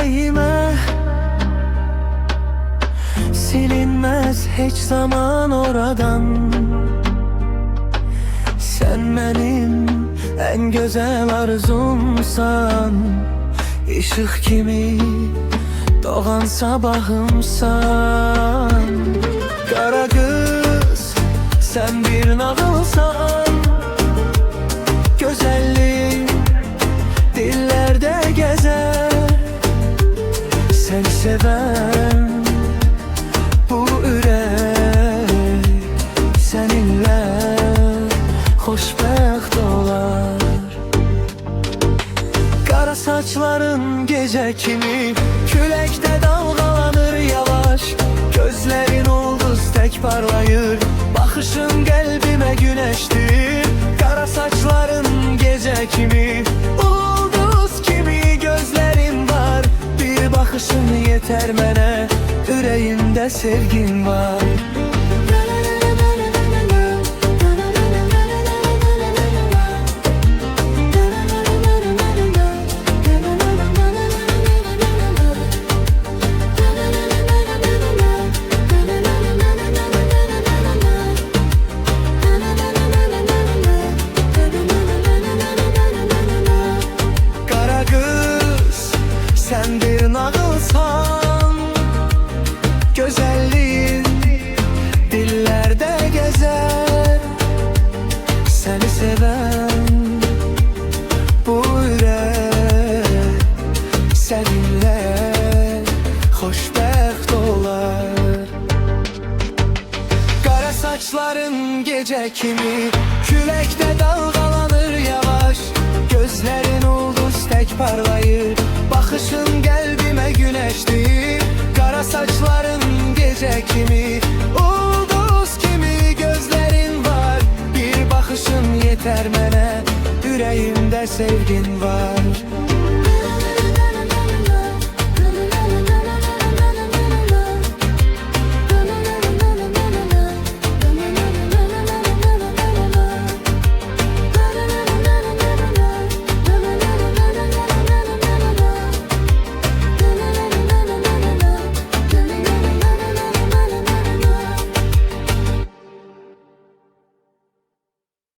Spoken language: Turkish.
yüreğime, silinmez hiç zaman oradan. Sen benim en güzel arzumsan, ışık kimi doğan sabahımsan. Kara kız, sen bir nağılsan, güzelliğin dillerde gezer. Seni seven bu yürek seninle hoşbext olar. Kara saçların gece kimi küləkdə dalgalanır yavaş. Gözlerin ulduz tek parlayır, bakışın kalbime güneştir. Kara saçların gece kimi ulduz kimi gözlerin var. Bir bakışın yeter mene, yüreğimde sevgin var. Sen bir nağılsan, güzelliğin dillerde gezer. Seni seven bu yürek seninle hoşbext olar. Kara saçların gece kimi küləkdə dalgalanır yavaş. Gözlerin ulduz tek parlayır, bakışın kalbime güneştir. Kara saçların gece kimi ulduz kimi gözlerin var. Bir bakışın yeter mene, yüreğimde sevgin var.